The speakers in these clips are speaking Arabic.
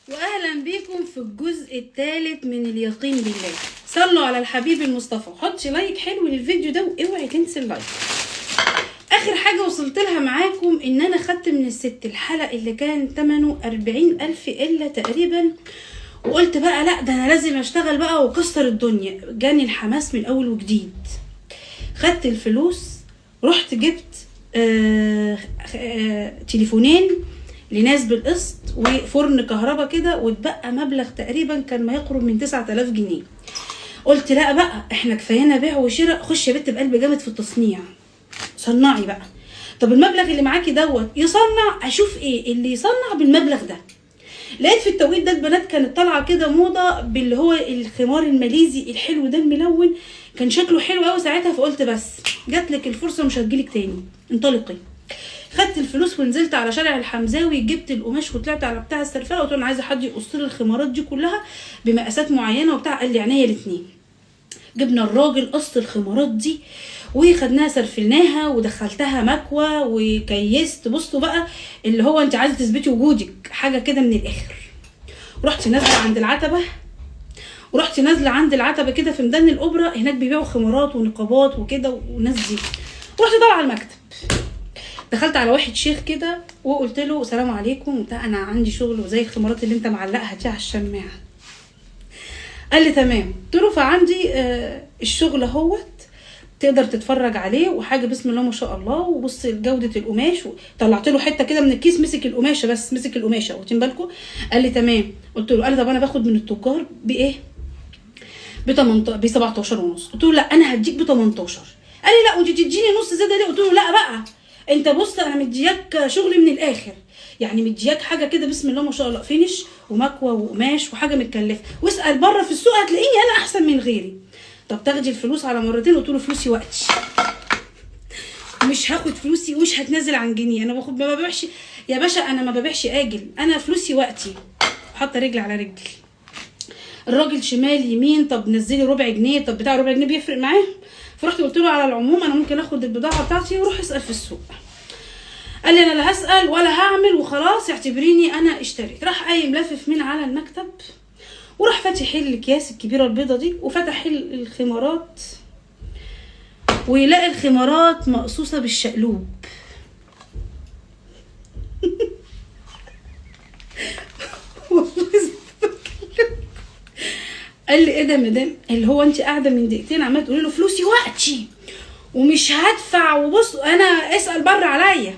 واهلا بيكم في الجزء الثالث من اليقين بالله. صلوا على الحبيب المصطفى، حطي لايك حلو للفيديو ده واوعي تنسي اللايك. اخر حاجه وصلت لها معاكم ان انا خدت من الست الحلق اللي كان ثمنه 40,000 الا تقريبا، وقلت بقى لا ده انا لازم اشتغل بقى واكسر الدنيا. جاني الحماس من اول وجديد. خدت الفلوس، رحت جبت تليفونين لناس بالقسط وفرن كهرباء كده، واتبقى مبلغ تقريبا كان ما يقرب من 9000 جنيه. قلت لا بقى احنا كفايانا بيع وشراء، خش يا بت بقلب جامد في التصنيع، صنعي بقى. طب المبلغ اللي معاكي دوت يصنع، اشوف ايه اللي يصنع بالمبلغ ده. لقيت في التوقيت ده البنات كانت طالعه كده موضه باللي هو الخمار الماليزي الحلو ده الملون، كان شكله حلو قوي ساعتها. فقلت بس جات لك الفرصه مش هتجيلك تاني، انطلقي. خدت الفلوس ونزلت على شارع الحمزاوي، جبت القماش وطلعت على بتاع السرفاء، قلت له انا عايزه حد يقص لي الخمارات دي كلها بمقاسات معينه وبتاع. قال لي عينيا الاثنين. جبنا الراجل قص الخمارات دي وخدناها سرفلناها ودخلتها مكوى وكيست. بصوا بقى اللي هو انت عايزه تثبتي وجودك، حاجه كده من الاخر. رحت نازله عند العتبه كده في ميدان الاوبرا، هناك بيبيعوا خمارات ونقابات وكده وناس دي. رحت طالعه على المكتب، دخلت على واحد شيخ كده وقلت له السلام عليكم وبتاع، انا عندي شغل وزي الخمارات اللي انت معلقها دي على الشماعه. قال لي تمام. قلت له فعندي الشغل اهوت تقدر تتفرج عليه وحاجه بسم الله ما شاء الله، وبص جوده القماش. طلعت له حته كده من الكيس، مسك القماشه، بس مسك القماشه، واخدين بالكم؟ قال لي تمام. قلت له، قال لي طب انا باخد من التجار بايه؟ ب 17 ونص. قلت له لا انا هديك ب 18. قال لي لا وانت تديني نص زياده ليه؟ قلت له لا بقى انت بص انا مدياك شغل من الاخر، يعني مدياك حاجه كده بسم الله ما شاء الله، فينش ومكوى وقماش وحاجه متكلفه، واسال بره في السوق هتلاقيني انا احسن من غيري. طب تاخدي الفلوس على مرتين؟ قلت له فلوسي وقتي، مش هاخد فلوسي ومش هتنازل عن جنيه. انا باخد ما ببيعش يا باشا، انا ما ببيعش اجل، انا فلوسي وقتي. حاطه رجل على رجل. الراجل شمال يمين، طب نزلي ربع جنيه، طب بتاع ربع جنيه بيفرق معاه. فرحت قلت له على العموم انا ممكن اخد البضاعه بتاعتي واروح اسال في السوق. قال لي انا لا هسال ولا هعمل وخلاص اعتبريني انا اشتريت. راح قايم لافف من على المكتب وراح فاتح الاكياس الكبيره البيضه دي وفتح الخمارات، ويلاقي الخمارات مقصوصه بالشقلوب. قال لي ايه ده مدام؟ اللي هو انت قاعده من دقيقتين عماله تقولي له فلوسي وقتي ومش هدفع، وبص انا اسال بره عليا.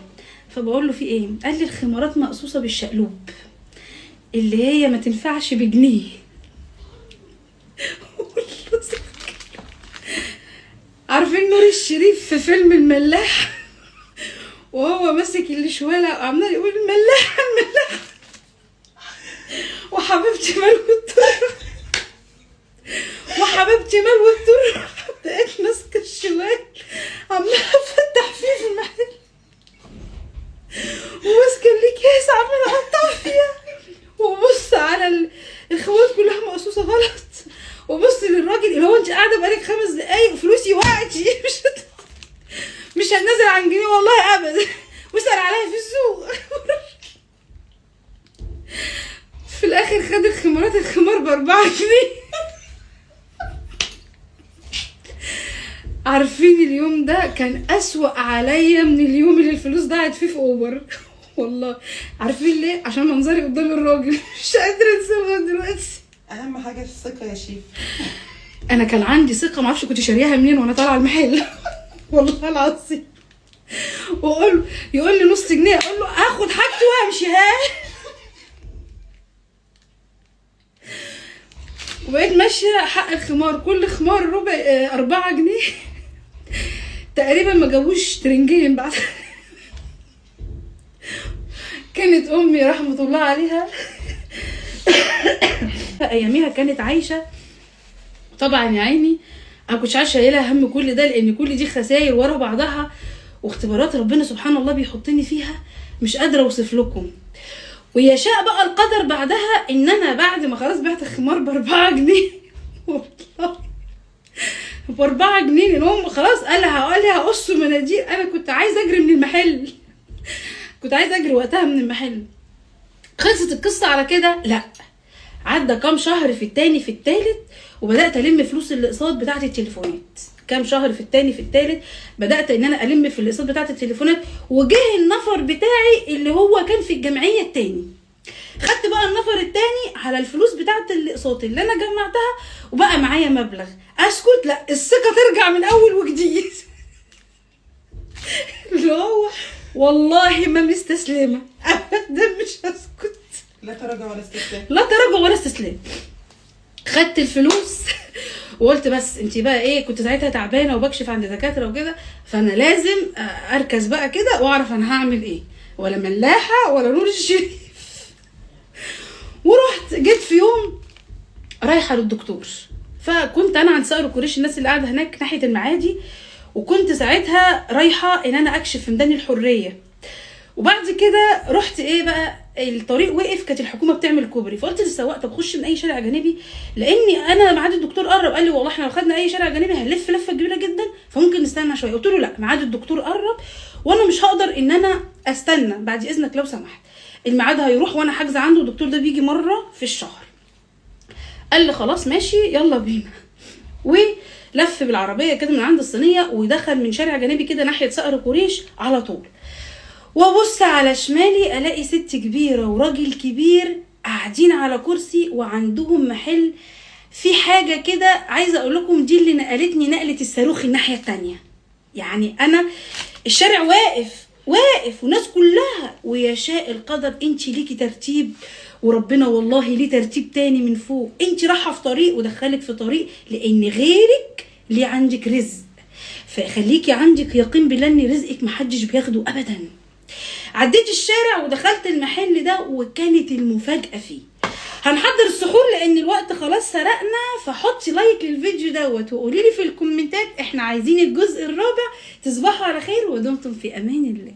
فبقول له في ايه؟ قال لي الخمارات مقصوصه بالشقلوب اللي هي ما تنفعش بجنيه. عارفين نور الشريف في فيلم الملاح وهو ماسك الشواله وعمال يقول الملاح الملاح وحبيبتي ملوى الطر وحبيبتي ملوى الطر، بقيت ماسكه الشوال عماله افتح فيه في المحل وماسكه الاكياس عماله اقطع فيها، وبص على الخوات كلها مقصوصه غلط، وبص للراجل اللي هو انت قاعده بقالك 5 دقايق فلوسي وقتي مش هتنزل عن جنيه والله ابدا، واسال عليا في السوق. في الاخر خد الخمار ب4 جنيه. عارفين اليوم ده كان اسوأ عليا من اليوم اللي الفلوس ضاعت فيه في اوبر. والله عارفين ليه؟ عشان منظري قدام الراجل مش قادره انساه لغايه دلوقتي. اهم حاجه الثقه يا شيف. انا كان عندي ثقه معرفش كنت شاريها منين وانا طالعه المحل. والله العظيم. يقول لي نص جنيه، اقول له هاخد حاجتي وامشي. وبقيت ماشيه حق الخمار، كل خمار ربع 4 جنيه تقريبا، ما جابوش ترنجين بعد. كانت امي رحمه الله عليها اياميها كانت عايشه طبعا يا عيني، انا كنتش عايشه شايله هم كل ده، لان كل دي خسائر ورا بعضها واختبارات ربنا سبحان الله بيحطني فيها مش قادره اوصف لكم. ويشاء بقى القدر بعدها ان انا بعد ما خلاص بعت الخمار ب4 جنيه والله ب4 جنيه، ان خلاص قال لي هقص مناديل. انا كنت عايزه اجري من المحل، كنت عايزه اجري وقتها من المحل. خلصت القصه على كده؟ لا، عدى كام شهر، في التاني في التالت، وبدات الم فلوس الاقساط بتاعه التليفونات. كام شهر في التاني في التالت بدات ان انا الم في الاقساط بتاعه التليفونات، وجه النفر بتاعي اللي هو كان في الجمعيه التاني. خدت بقى النفر التاني على الفلوس بتاعه الاقساط اللي انا جمعتها، وبقى معايا مبلغ. اسكت؟ لا، الثقه ترجع من اول وجديد. اللي هو والله ما مستسلمه ابدا، مش هسكت. لا تراجع ولا استسلام. لا تراجع ولا استسلام. خدت الفلوس وقلت بس انت بقى ايه، كنت ساعتها تعبانه وبكشف عند دكاتره وكده، فانا لازم اركز بقى كده واعرف انا هعمل ايه، ولا ملاحه ولا نور الشريف. ورحت جيت في يوم رايحه للدكتور، فكنت انا عند صقر قريش، الناس اللي قاعده هناك ناحيه المعادي، وكنت ساعتها رايحه ان انا اكشف في ميدان الحريه. وبعد كده رحت ايه بقى، الطريق وقف، كانت الحكومه بتعمل كوبري، فقلت للسواق طب خش من اي شارع جانبي، لاني انا ميعاد الدكتور قرب. قال لي والله احنا لو خدنا اي شارع جانبي هنلف لفه كبيره جدا، فممكن نستنى شويه. قلت له لا، ميعاد الدكتور قرب وانا مش هقدر ان انا استنى، بعد اذنك لو سمحت، الميعاد هيروح وانا حاجزه عنده، الدكتور ده بيجي مره في الشهر. قال لي خلاص ماشي يلا بينا، ولف بالعربيه كده من عند الصينيه ودخل من شارع جانبي كده ناحيه صقر قريش على طول. وابص على شمالي الاقي ست كبيره وراجل كبير قاعدين على كرسي وعندهم محل في حاجه كده. عايزه اقول لكم دي اللي نقلتني نقله الصاروخ الناحيه التانيه. يعني انا الشارع واقف وناس كلها، ويشاء القدر انت ليكي ترتيب، وربنا والله ليه ترتيب تاني من فوق. انت رايحه في طريق ودخلك في طريق، لان غيرك ليه عندك رزق، فخليكي عندك يقين بالله ان رزقك محدش بياخده ابدا. عديت الشارع ودخلت المحل ده، وكانت المفاجأة فيه. هنحضر السحور لان الوقت خلاص سرقنا، فحطي لايك للفيديو دوت وقولي لي في الكومنتات احنا عايزين الجزء الرابع. تصبحوا على خير ودمتم في امان الله.